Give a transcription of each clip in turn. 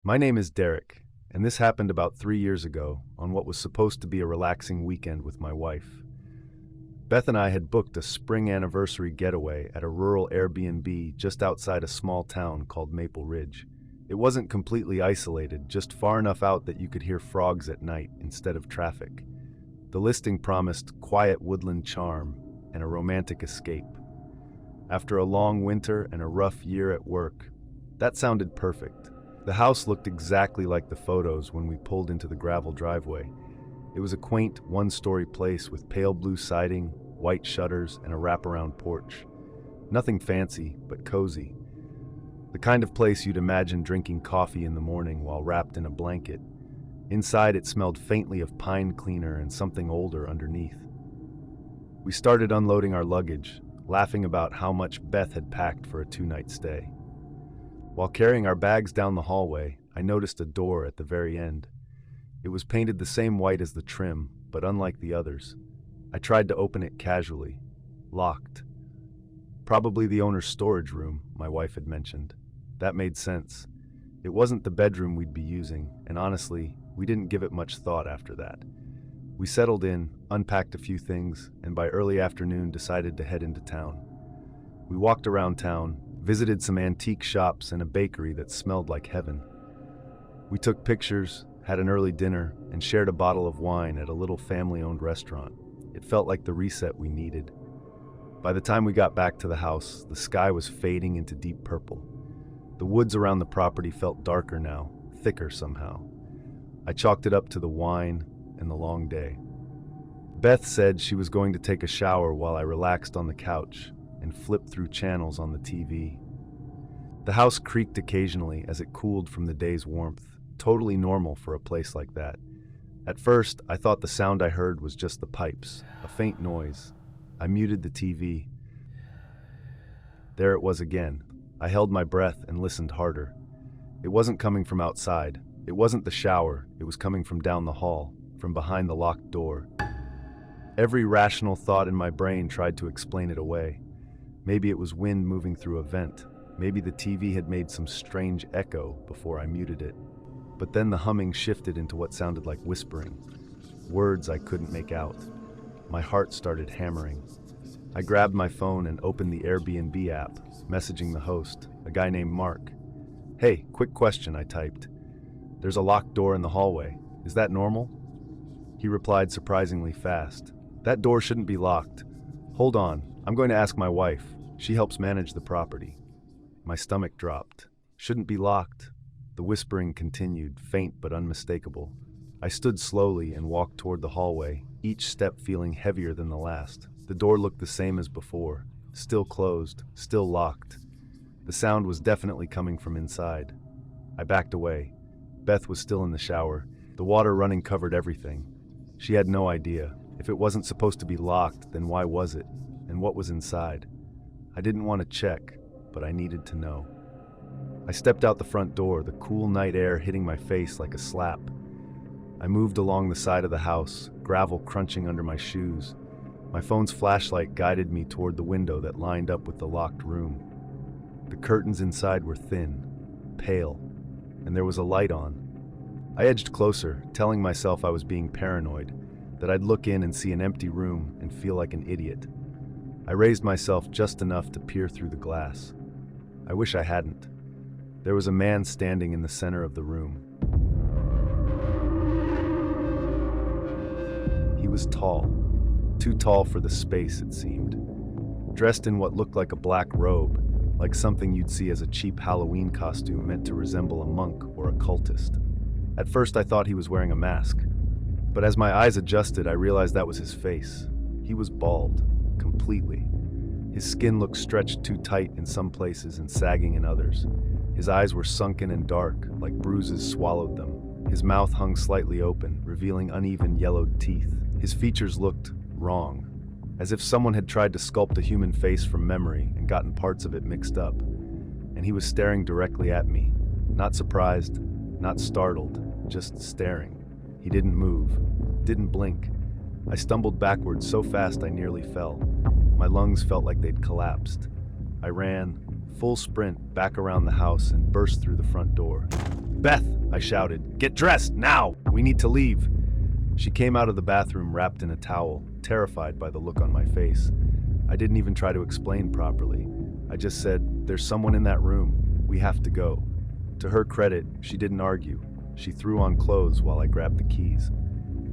My name is Derek, and this happened about 3 years ago on what was supposed to be a relaxing weekend with my wife. Beth and I had booked a spring anniversary getaway at a rural Airbnb just outside a small town called Maple Ridge. It wasn't completely isolated, just far enough out that you could hear frogs at night instead of traffic. The listing promised quiet woodland charm and a romantic escape. After a long winter and a rough year at work, that sounded perfect. The house looked exactly like the photos when we pulled into the gravel driveway. It was a quaint, one-story place with pale blue siding, white shutters, and a wraparound porch. Nothing fancy, but cozy. The kind of place you'd imagine drinking coffee in the morning while wrapped in a blanket. Inside, it smelled faintly of pine cleaner and something older underneath. We started unloading our luggage, laughing about how much Beth had packed for a two-night stay. While carrying our bags down the hallway, I noticed a door at the very end. It was painted the same white as the trim, but unlike the others. I tried to open it casually. Locked. Probably the owner's storage room, my wife had mentioned. That made sense. It wasn't the bedroom we'd be using, and honestly, we didn't give it much thought after that. We settled in, unpacked a few things, and by early afternoon decided to head into town. We walked around town, visited some antique shops and a bakery that smelled like heaven. We took pictures, had an early dinner, and shared a bottle of wine at a little family-owned restaurant. It felt like the reset we needed. By the time we got back to the house, the sky was fading into deep purple. The woods around the property felt darker now, thicker somehow. I chalked it up to the wine and the long day. Beth said she was going to take a shower while I relaxed on the couch and flipped through channels on the TV. The house creaked occasionally as it cooled from the day's warmth, totally normal for a place like that. At first, I thought the sound I heard was just the pipes, a faint noise. I muted the TV. There it was again. I held my breath and listened harder. It wasn't coming from outside. It wasn't the shower. It was coming from down the hall, from behind the locked door. Every rational thought in my brain tried to explain it away. Maybe it was wind moving through a vent. Maybe the TV had made some strange echo before I muted it. But then the humming shifted into what sounded like whispering. Words I couldn't make out. My heart started hammering. I grabbed my phone and opened the Airbnb app, messaging the host, a guy named Mark. "Hey, quick question," I typed. "There's a locked door in the hallway. Is that normal?" He replied surprisingly fast. "That door shouldn't be locked. Hold on, I'm going to ask my wife. She helps manage the property." My stomach dropped. "Shouldn't be locked." The whispering continued, faint but unmistakable. I stood slowly and walked toward the hallway, each step feeling heavier than the last. The door looked the same as before, still closed, still locked. The sound was definitely coming from inside. I backed away. Beth was still in the shower. The water running covered everything. She had no idea. If it wasn't supposed to be locked, then why was it? And what was inside? I didn't want to check, but I needed to know. I stepped out the front door, the cool night air hitting my face like a slap. I moved along the side of the house, gravel crunching under my shoes. My phone's flashlight guided me toward the window that lined up with the locked room. The curtains inside were thin, pale, and there was a light on. I edged closer, telling myself I was being paranoid, that I'd look in and see an empty room and feel like an idiot. I raised myself just enough to peer through the glass. I wish I hadn't. There was a man standing in the center of the room. He was tall, too tall for the space, it seemed. Dressed in what looked like a black robe, like something you'd see as a cheap Halloween costume meant to resemble a monk or a cultist. At first I thought he was wearing a mask, but as my eyes adjusted, I realized that was his face. He was bald, completely. His skin looked stretched too tight in some places and sagging in others. His eyes were sunken and dark, like bruises swallowed them. His mouth hung slightly open, revealing uneven yellowed teeth. His features looked wrong, as if someone had tried to sculpt a human face from memory and gotten parts of it mixed up. And he was staring directly at me, not surprised, not startled, just staring. He didn't move, didn't blink. I stumbled backwards so fast I nearly fell. My lungs felt like they'd collapsed. I ran, full sprint, back around the house and burst through the front door. "Beth," I shouted, "get dressed, now! We need to leave." She came out of the bathroom wrapped in a towel, terrified by the look on my face. I didn't even try to explain properly. I just said, "There's someone in that room. We have to go." To her credit, she didn't argue. She threw on clothes while I grabbed the keys.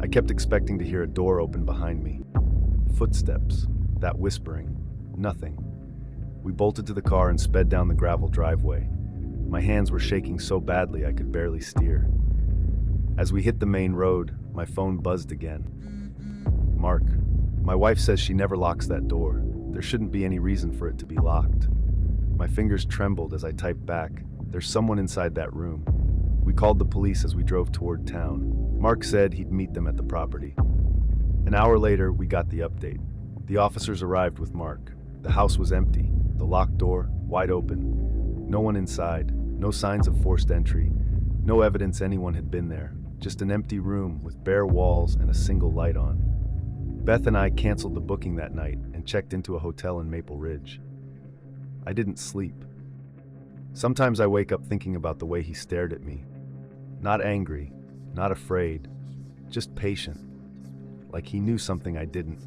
I kept expecting to hear a door open behind me. Footsteps, that whispering, nothing. We bolted to the car and sped down the gravel driveway. My hands were shaking so badly I could barely steer. As we hit the main road, my phone buzzed again. "Mark, my wife says she never locks that door. There shouldn't be any reason for it to be locked." My fingers trembled as I typed back, "There's someone inside that room." We called the police as we drove toward town. Mark said he'd meet them at the property. An hour later, we got the update. The officers arrived with Mark. The house was empty, the locked door wide open. No one inside, no signs of forced entry, no evidence anyone had been there. Just an empty room with bare walls and a single light on. Beth and I canceled the booking that night and checked into a hotel in Maple Ridge. I didn't sleep. Sometimes I wake up thinking about the way he stared at me. Not angry, not afraid, just patient, like he knew something I didn't.